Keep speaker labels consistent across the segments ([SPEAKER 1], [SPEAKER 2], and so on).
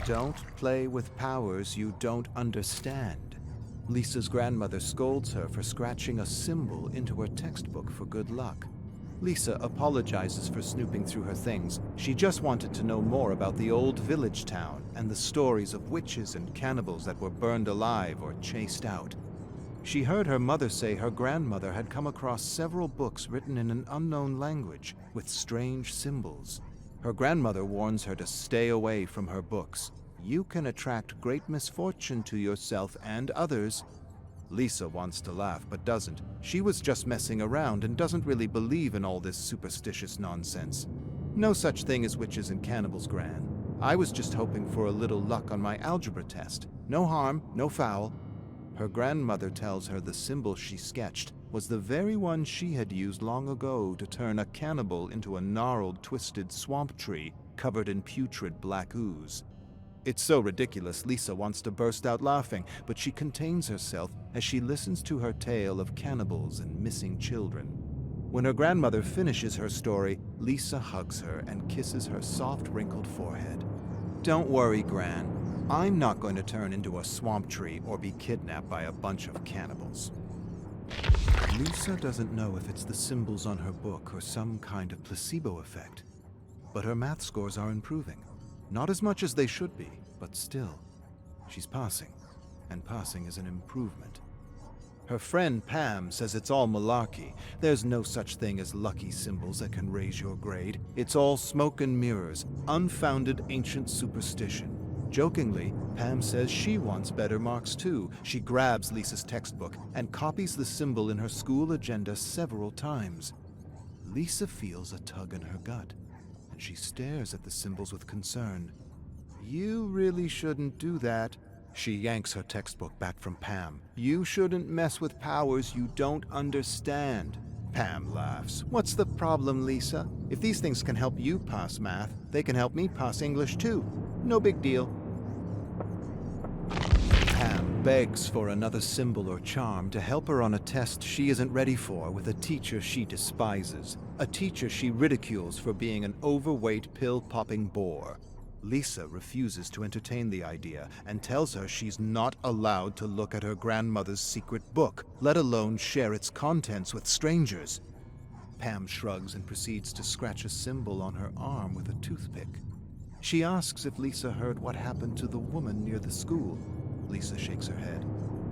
[SPEAKER 1] Don't play with powers you don't understand. Lisa's grandmother scolds her for scratching a symbol into her textbook for good luck. Lisa apologizes for snooping through her things. She just wanted to know more about the old village town and the stories of witches and cannibals that were burned alive or chased out. She heard her mother say her grandmother had come across several books written in an unknown language with strange symbols. Her grandmother warns her to stay away from her books. You can attract great misfortune to yourself and others. Lisa wants to laugh but doesn't. She was just messing around and doesn't really believe in all this superstitious nonsense. No such thing as witches and cannibals, Gran. I was just hoping for a little luck on my algebra test. No harm, no foul. Her grandmother tells her the symbol she sketched was the very one she had used long ago to turn a cannibal into a gnarled, twisted swamp tree covered in putrid black ooze. It's so ridiculous, Lisa wants to burst out laughing, but she contains herself as she listens to her tale of cannibals and missing children. When her grandmother finishes her story, Lisa hugs her and kisses her soft, wrinkled forehead. Don't worry, Gran. I'm not going to turn into a swamp tree or be kidnapped by a bunch of cannibals. Lisa doesn't know if it's the symbols on her book or some kind of placebo effect, but her math scores are improving. Not as much as they should be, but still. She's passing, and passing is an improvement. Her friend Pam says it's all malarkey. There's no such thing as lucky symbols that can raise your grade. It's all smoke and mirrors, unfounded ancient superstition. Jokingly, Pam says she wants better marks too. She grabs Lisa's textbook and copies the symbol in her school agenda several times. Lisa feels a tug in her gut, and she stares at the symbols with concern. You really shouldn't do that. She yanks her textbook back from Pam. You shouldn't mess with powers you don't understand. Pam laughs. What's the problem, Lisa? If these things can help you pass math, they can help me pass English too. No big deal. Pam begs for another symbol or charm to help her on a test she isn't ready for with a teacher she despises, a teacher she ridicules for being an overweight, pill-popping bore. Lisa refuses to entertain the idea and tells her she's not allowed to look at her grandmother's secret book, let alone share its contents with strangers. Pam shrugs and proceeds to scratch a symbol on her arm with a toothpick. She asks if Lisa heard what happened to the woman near the school. Lisa shakes her head.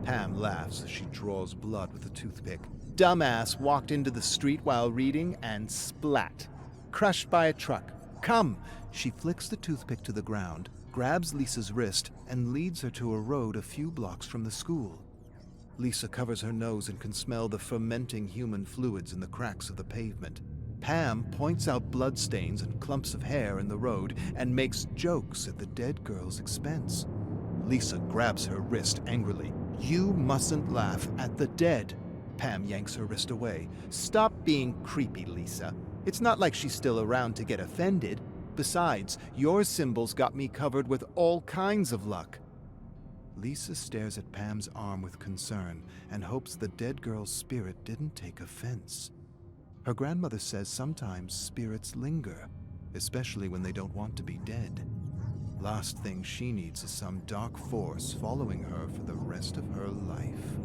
[SPEAKER 1] Pam laughs as she draws blood with a toothpick. Dumbass walked into the street while reading and splat. Crushed by a truck. Come! She flicks the toothpick to the ground, grabs Lisa's wrist, and leads her to a road a few blocks from the school. Lisa covers her nose and can smell the fermenting human fluids in the cracks of the pavement. Pam points out bloodstains and clumps of hair in the road and makes jokes at the dead girl's expense. Lisa grabs her wrist angrily. You mustn't laugh at the dead. Pam yanks her wrist away. Stop being creepy, Lisa. It's not like she's still around to get offended. Besides, your symbols got me covered with all kinds of luck. Lisa stares at Pam's arm with concern and hopes the dead girl's spirit didn't take offense. Her grandmother says sometimes spirits linger, especially when they don't want to be dead. Last thing she needs is some dark force following her for the rest of her life.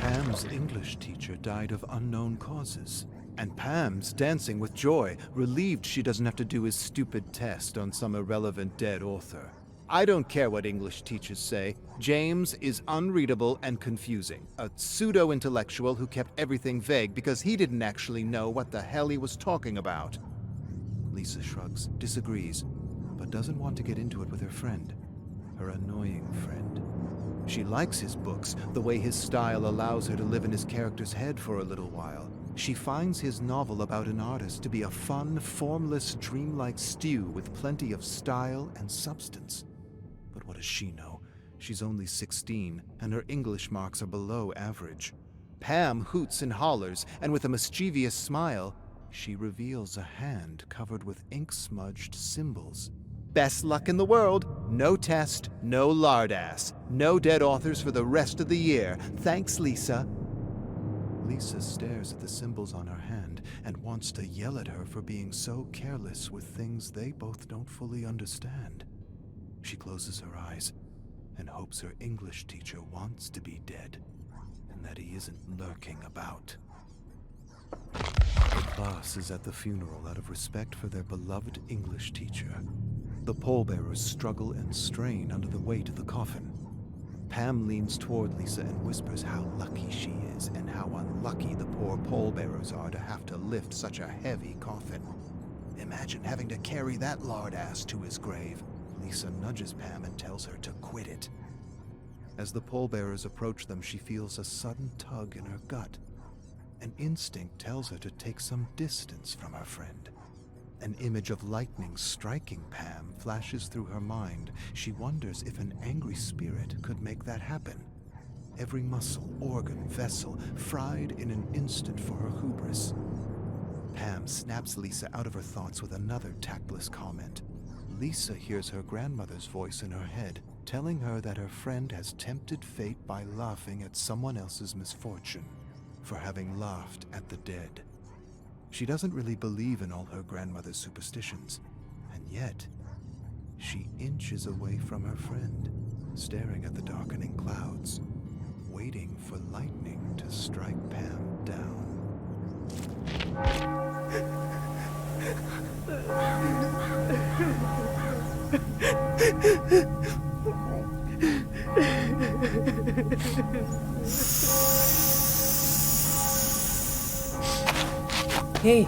[SPEAKER 1] Pam's English teacher died of unknown causes, and Pam's dancing with joy, relieved she doesn't have to do his stupid test on some irrelevant dead author. I don't care what English teachers say. James is unreadable and confusing, a pseudo-intellectual who kept everything vague because he didn't actually know what the hell he was talking about. Lisa shrugs, disagrees, but doesn't want to get into it with her friend, her annoying friend. She likes his books, the way his style allows her to live in his character's head for a little while. She finds his novel about an artist to be a fun, formless, dreamlike stew with plenty of style and substance. But what does she know? She's only 16, and her English marks are below average. Pam hoots and hollers, and with a mischievous smile, she reveals a hand covered with ink-smudged symbols. Best luck in the world. No test, no lardass, no dead authors for the rest of the year. Thanks, Lisa. Lisa stares at the symbols on her hand and wants to yell at her for being so careless with things they both don't fully understand. She closes her eyes and hopes her English teacher wants to be dead and that he isn't lurking about. The class is at the funeral out of respect for their beloved English teacher. The pallbearers struggle and strain under the weight of the coffin. Pam leans toward Lisa and whispers how lucky she is and how unlucky the poor pallbearers are to have to lift such a heavy coffin. Imagine having to carry that lard ass to his grave. Lisa nudges Pam and tells her to quit it. As the pallbearers approach them, she feels a sudden tug in her gut. An instinct tells her to take some distance from her friend. An image of lightning striking Pam flashes through her mind. She wonders if an angry spirit could make that happen. Every muscle, organ, vessel fried in an instant for her hubris. Pam snaps Lisa out of her thoughts with another tactless comment. Lisa hears her grandmother's voice in her head, telling her that her friend has tempted fate by laughing at someone else's misfortune, for having laughed at the dead. She doesn't really believe in all her grandmother's superstitions, and yet she inches away from her friend, staring at the darkening clouds, waiting for lightning to strike Pam down.
[SPEAKER 2] Hey.